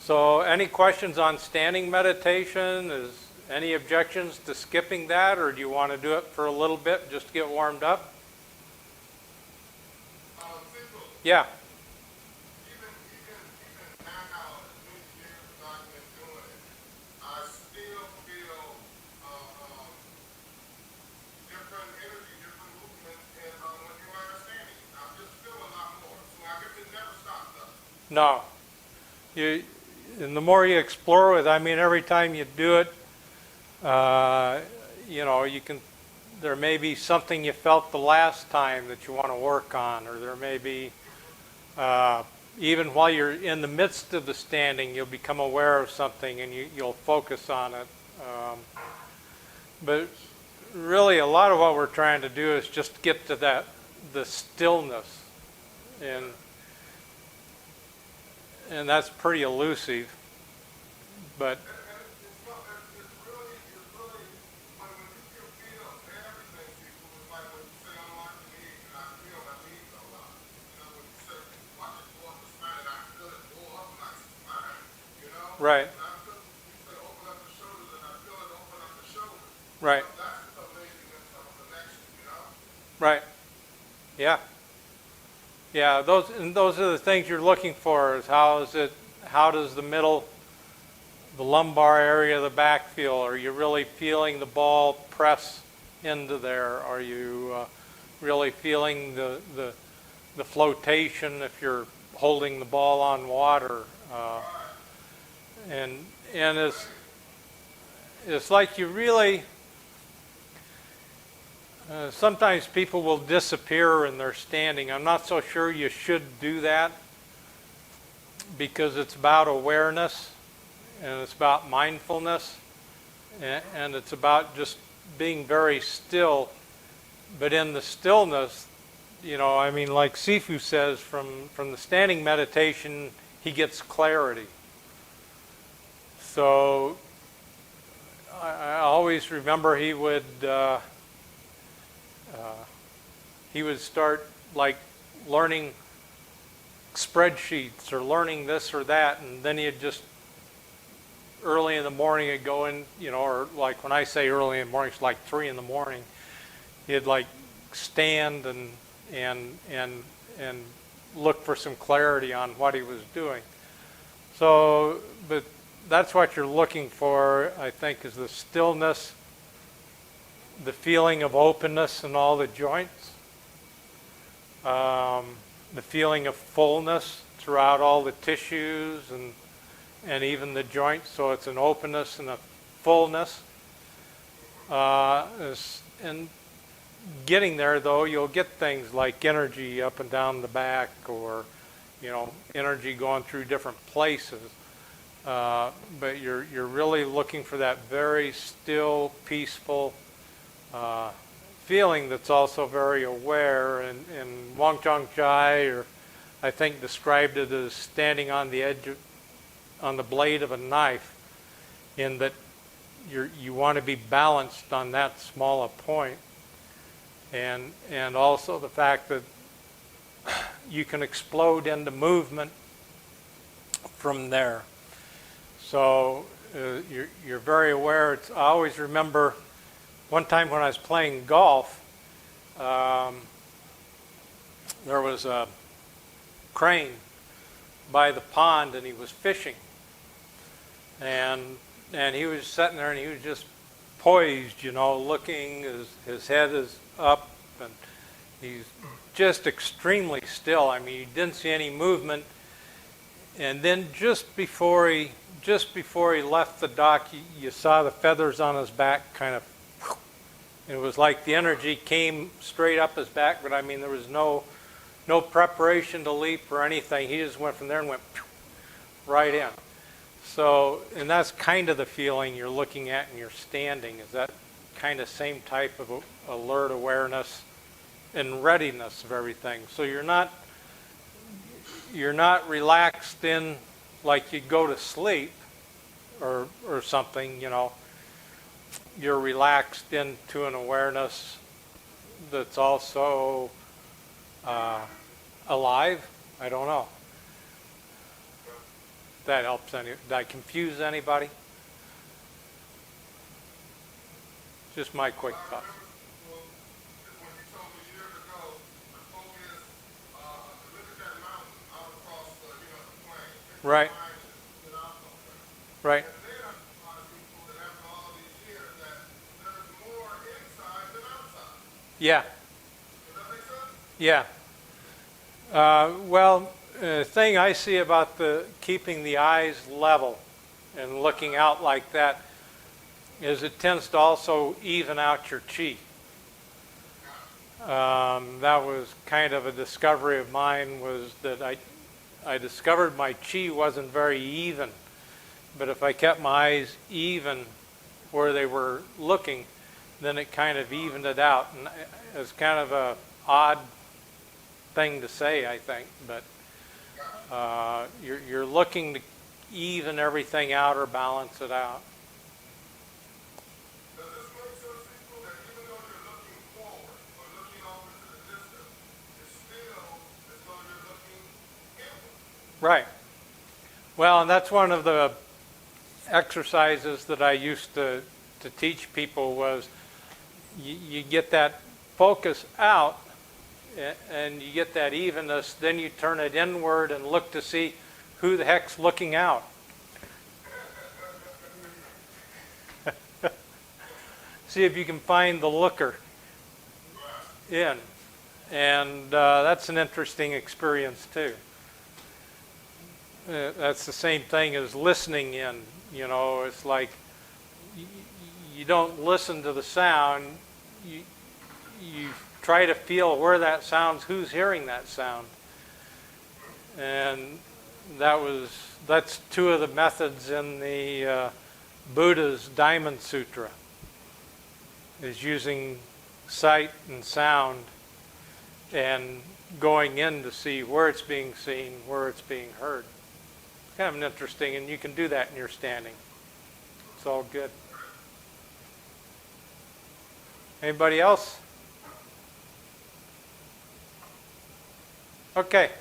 So any questions on standing meditation? Any objections to skipping that, or do you want to do it for a little bit just to get warmed up? Yeah. Even now, as many years as I've been doing it, I still feel different energy, different movement, and when you are standing, I just feel a lot more. So I guess it never stops though. No. And the more you explore with, I mean, every time you do it, there may be something you felt the last time that you want to work on, or there may be, even while you're in the midst of the standing, you'll become aware of something and you'll focus on it. But really, a lot of what we're trying to do is just get to the stillness, and that's pretty elusive, but It's really, when you can feel everything, people, it's like when you say unlock the leaves, and I feel my leaves a lot. When you say, watch it go up the spine, and I feel it go up my spine, right, And I feel, you say open up the shoulders, and I feel it open up the shoulders. right, That's amazing of a connection, right, yeah. Yeah, those are the things you're looking for. Is how does the lumbar area of the back feel? Are you really feeling the ball press into there? Are you really feeling the flotation if you're holding the ball on water? And it's like you really. Sometimes people will disappear in their standing. I'm not so sure you should do that, because it's about awareness, and it's about mindfulness, and it's about just being very still. But in the stillness, like Sifu says, from the standing meditation, he gets clarity. So I always remember he would start like learning spreadsheets or learning this or that, and then he'd just early in the morning he'd go in, or like when I say early in the morning, it's like 3 in the morning. He'd like stand and look for some clarity on what he was doing. So, but that's what you're looking for, I think, is the stillness, the feeling of openness in all the joints, the feeling of fullness throughout all the tissues and even the joints. So it's an openness and a fullness. And getting there, though, you'll get things like energy up and down the back, or energy going through different places. But you're really looking for that very still, peaceful feeling that's also very aware. And Wang Chai, or I think, described it as standing on the edge on the blade of a knife, in that you want to be balanced on that small a point, and also the fact that you can explode into movement from there. So you're very aware. I always remember one time when I was playing golf, there was a crane by the pond, and he was fishing. And he was sitting there, and he was just poised, looking. His head is up, and he's just extremely still. I mean, you didn't see any movement. And then just before he left the dock, you saw the feathers on his back kind of. It was like the energy came straight up his back, but I mean, there was no preparation to leap or anything. He just went from there and went right in. So, and that's kind of the feeling you're looking at in your standing, is that kind of same type of alert awareness and readiness of everything. So you're not relaxed in like you go to sleep or something, You're relaxed into an awareness that's also alive. I don't know. that helps any. Did I confuse anybody? Just my quick I thoughts. remember when you told me years ago, the focus, look at that mountain out across the plain. Right, Get out somewhere. right. And then I realized people that after all these years that there's more inside than outside. Yeah, Does that make sense? yeah. Well, the thing I see about the keeping the eyes level and looking out like that is it tends to also even out your chi. That was kind of a discovery of mine, was that I discovered my chi wasn't very even, but if I kept my eyes even where they were looking, then it kind of evened it out. And it's kind of a odd thing to say, I think, but you're looking to even everything out or balance it out. Does this make sense, people, that even though you're looking forward or looking off into the distance, it's still as though you're looking inward? Right. Well, and that's one of the exercises that I used to teach people was you get that focus out and you get that evenness, then you turn it inward and look to see who the heck's looking out. See if you can find the looker in. And that's an interesting experience too. That's the same thing as listening in. You know, it's like you don't listen to the sound. You try to feel where that sounds, who's hearing that sound. And that's two of the methods in the Buddha's Diamond Sutra, is using sight and sound and going in to see where it's being seen, where it's being heard. It's kind of an interesting, and you can do that in your standing. It's all good. Anybody else? Okay.